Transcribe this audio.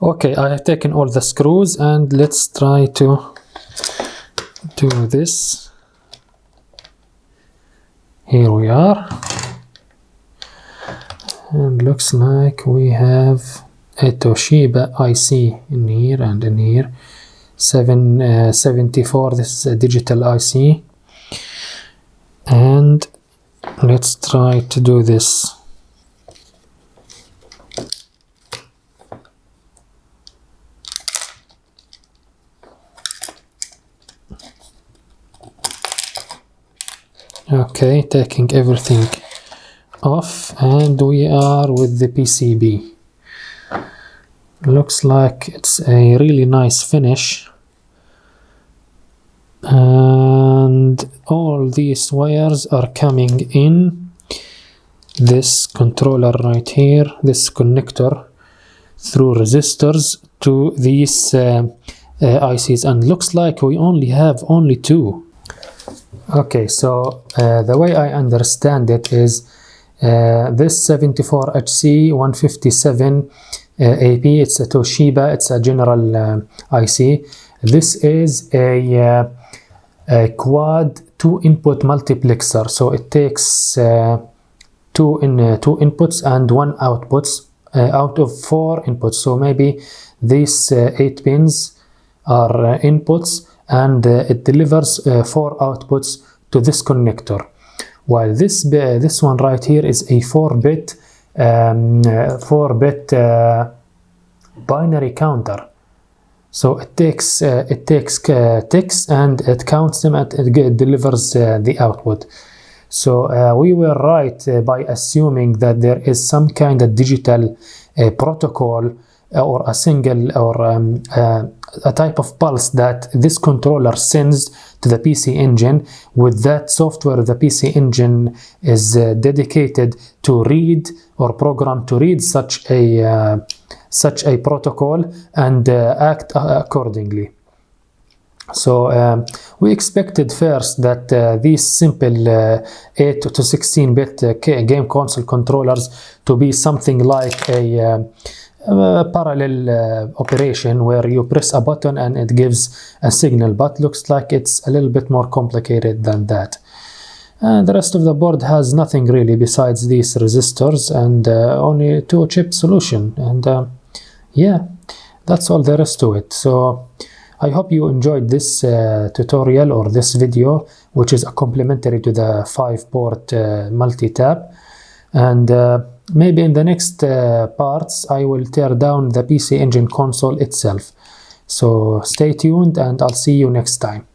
Okay, I have taken all the screws and let's try to do this. Here we are, and looks like we have a Toshiba IC in here and in here. 774, this is a digital IC, and let's try to do this. Okay, taking everything off, and we are with the PCB. Looks like it's a really nice finish, and all these wires are coming in this controller right here, this connector, through resistors to these ICs, and looks like we only have two. Okay, so the way I understand it is this 74HC157 AP, it's a Toshiba, it's a general IC. This is a quad 2-input multiplexer, so it takes two inputs and 1 outputs out of 4 inputs. So maybe these 8 pins are inputs, and it delivers 4 outputs to this connector, while this one right here is a 4-bit binary counter. So it takes ticks and it counts them and it delivers the output. So we were right by assuming that there is some kind of digital protocol or a single or a type of pulse that this controller sends to the PC Engine. With that software, the PC Engine is dedicated to read or programmed to read such a protocol and act accordingly. So we expected first that these simple 8 to 16-bit game console controllers to be something like a parallel operation where you press a button and it gives a signal, but looks like it's a little bit more complicated than that. And the rest of the board has nothing really besides these resistors and only 2-chip solution, and yeah, that's all there is to it. So I hope you enjoyed this tutorial or this video, which is complementary to the 5-port multi-tap, and maybe in the next parts I will tear down the PC Engine console itself. So stay tuned and I'll see you next time.